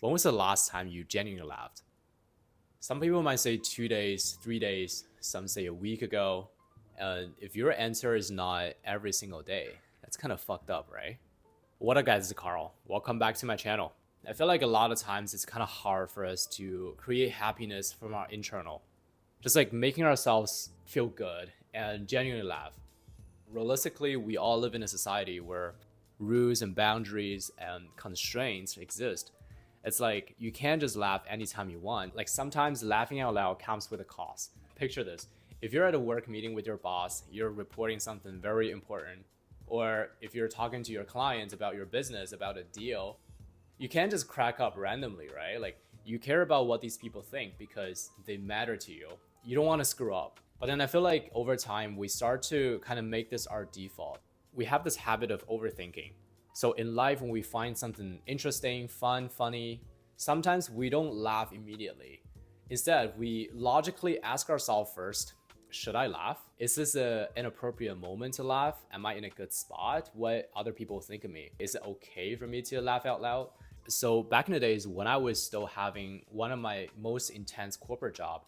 When was the last time you genuinely laughed? Some people might say 2 days, 3 days, some say a week ago. And if your answer is not every single day, that's kind of fucked up, right? What up, guys? This is Carl. Welcome back to my channel. I feel like a lot of times it's kind of hard for us to create happiness from our internal. Just like making ourselves feel good and genuinely laugh. Realistically, we all live in a society where rules and boundaries and constraints exist. It's like you can't just laugh anytime you want. Like sometimes laughing out loud comes with a cost. Picture this. If you're at a work meeting with your boss, you're reporting something very important, or if you're talking to your clients about your business, about a deal, you can't just crack up randomly, right? Like you care about what these people think because they matter to you. You don't want to screw up. But then I feel like over time, we start to kind of make this our default. We have this habit of overthinking. So in life, when we find something interesting, fun, funny, sometimes we don't laugh immediately. Instead, we logically ask ourselves first, should I laugh? Is this an inappropriate moment to laugh? Am I in a good spot? What other people think of me? Is it okay for me to laugh out loud? So back in the days when I was still having one of my most intense corporate job,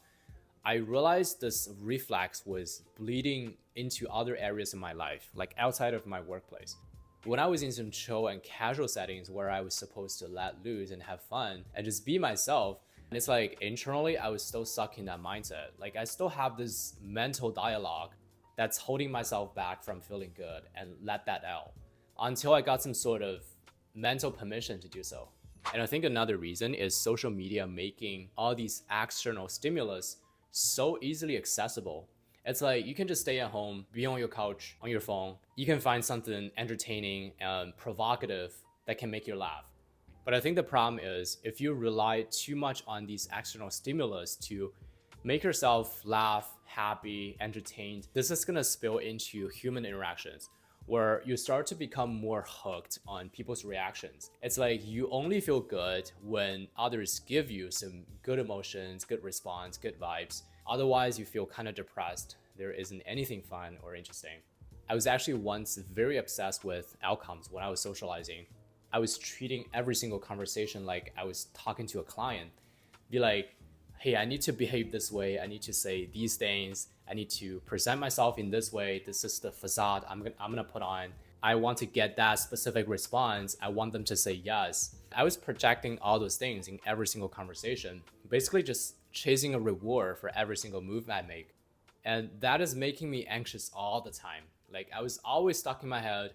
I realized this reflex was bleeding into other areas in my life, like outside of my workplace. When I was in some chill and casual settings where I was supposed to let loose and have fun and just be myself, and it's like internally I was still stuck in that mindset. Like I still have this mental dialogue that's holding myself back from feeling good and let that out until I got some sort of mental permission to do so. And I think another reason is social media making all these external stimulus so easily accessible. It's like you can just stay at home, be on your couch, on your phone. You can find something entertaining and provocative that can make you laugh. But I think the problem is if you rely too much on these external stimulus to make yourself laugh, happy, entertained, this is gonna spill into human interactions where you start to become more hooked on people's reactions. It's like you only feel good when others give you some good emotions, good response, good vibes. Otherwise, you feel kind of depressed. There isn't anything fun or interesting. I was actually once very obsessed with outcomes when I was socializing. I was treating every single conversation like I was talking to a client. Be like, hey, I need to behave this way. I need to say these things. I need to present myself in this way. This is the facade I'm gonna put on. I want to get that specific response. I want them to say yes. I was projecting all those things in every single conversation, basically just chasing a reward for every single move I make. And that is making me anxious all the time. Like I was always stuck in my head,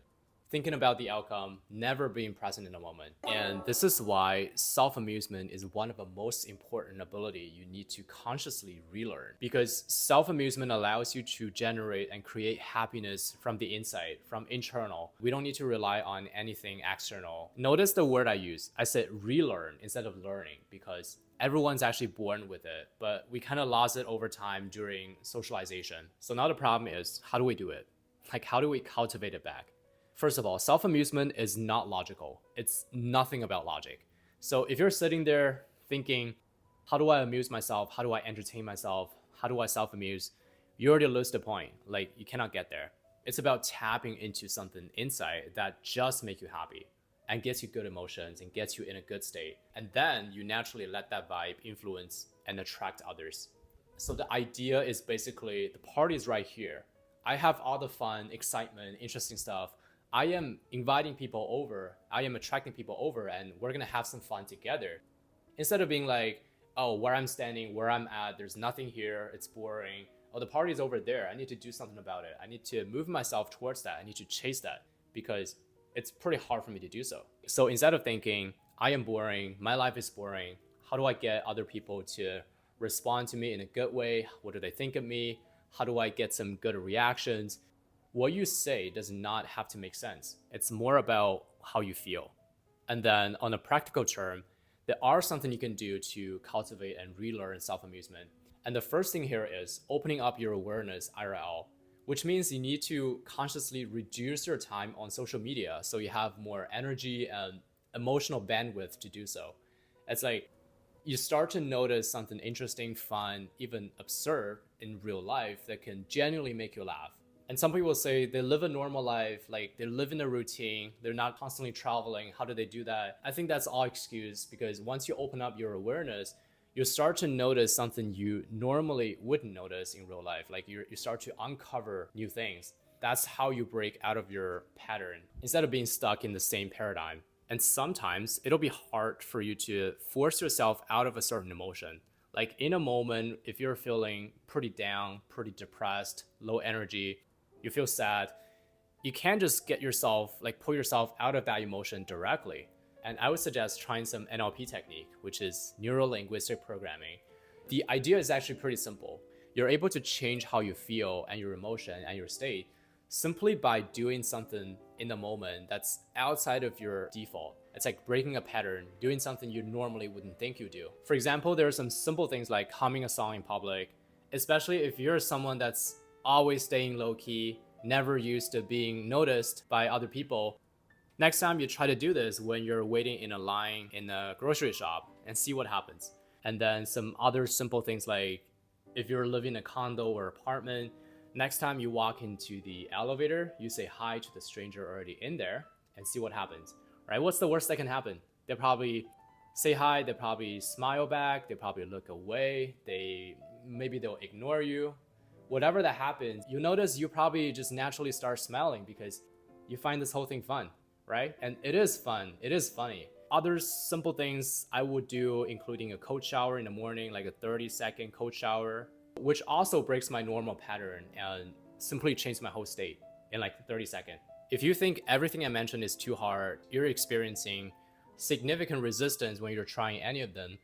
thinking about the outcome, never being present in the moment. And this is why self-amusement is one of the most important ability you need to consciously relearn. Because self-amusement allows you to generate and create happiness from the inside, from internal. We don't need to rely on anything external. Notice the word I use. I said relearn instead of learning because everyone's actually born with it, but we kind of lost it over time during socialization. So now the problem is, how do we do it? Like, how do we cultivate it back? First of all, self-amusement is not logical. It's nothing about logic. So if you're sitting there thinking, how do I amuse myself? How do I entertain myself? How do I self-amuse? You already lose the point. Like you cannot get there. It's about tapping into something inside that just makes you happy and gets you good emotions and gets you in a good state. And then you naturally let that vibe influence and attract others. So the idea is basically the party is right here. I have all the fun, excitement, interesting stuff. I am inviting people over, I am attracting people over, and we're gonna have some fun together. Instead of being like, oh, where I'm standing, where I'm at, there's nothing here, it's boring. Oh, the party's over there, I need to do something about it. I need to move myself towards that, I need to chase that because it's pretty hard for me to do so. So instead of thinking, I am boring, my life is boring, how do I get other people to respond to me in a good way? What do they think of me? How do I get some good reactions? What you say does not have to make sense. It's more about how you feel. And then on a practical term, there are something you can do to cultivate and relearn self-amusement. And the first thing here is opening up your awareness IRL, which means you need to consciously reduce your time on social media so you have more energy and emotional bandwidth to do so. It's like you start to notice something interesting, fun, even absurd in real life that can genuinely make you laugh. And some people say they live a normal life, like they live in a routine, they're not constantly traveling. How do they do that? I think that's all excuse, because once you open up your awareness, you start to notice something you normally wouldn't notice in real life. Like you start to uncover new things. That's how you break out of your pattern instead of being stuck in the same paradigm. And sometimes it'll be hard for you to force yourself out of a certain emotion. Like in a moment, if you're feeling pretty down, pretty depressed, low energy, you feel sad, you can't just get yourself, like pull yourself out of that emotion directly. And I would suggest trying some NLP technique, which is neuro-linguistic programming. The idea is actually pretty simple. You're able to change how you feel and your emotion and your state simply by doing something in the moment that's outside of your default. It's like breaking a pattern, doing something you normally wouldn't think you do. For example, there are some simple things like humming a song in public, especially if you're someone that's always staying low-key, never used to being noticed by other people. Next time you try to do this when you're waiting in a line in a grocery shop and see what happens. And then some other simple things like if you're living in a condo or apartment, next time you walk into the elevator, you say hi to the stranger already in there and see what happens, right? What's the worst that can happen? They'll probably say hi, they'll probably smile back, they'll probably look away, maybe they'll ignore you. Whatever that happens, you notice you probably just naturally start smiling because you find this whole thing fun, right? And it is fun, it is funny. Other simple things I would do, including a cold shower in the morning, like a 30-second cold shower, which also breaks my normal pattern and simply changes my whole state in like 30 seconds. If you think everything I mentioned is too hard, you're experiencing significant resistance when you're trying any of them,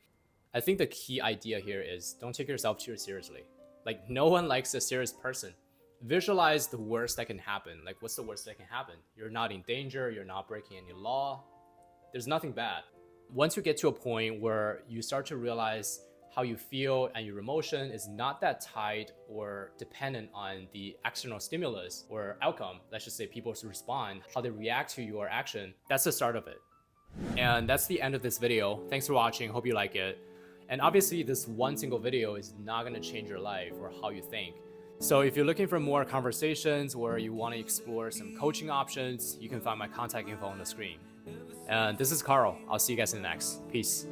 I think the key idea here is don't take yourself too seriously. Like no one likes a serious person. Visualize the worst that can happen. Like what's the worst that can happen? You're not in danger, you're not breaking any law. There's nothing bad. Once you get to a point where you start to realize how you feel and your emotion is not that tied or dependent on the external stimulus or outcome, let's just say people respond, how they react to your action, that's the start of it. And that's the end of this video. Thanks for watching, hope you like it. And obviously this one single video is not gonna change your life or how you think. So if you're looking for more conversations or you wanna explore some coaching options, you can find my contact info on the screen. And this is Carl. I'll see you guys in the next. Peace.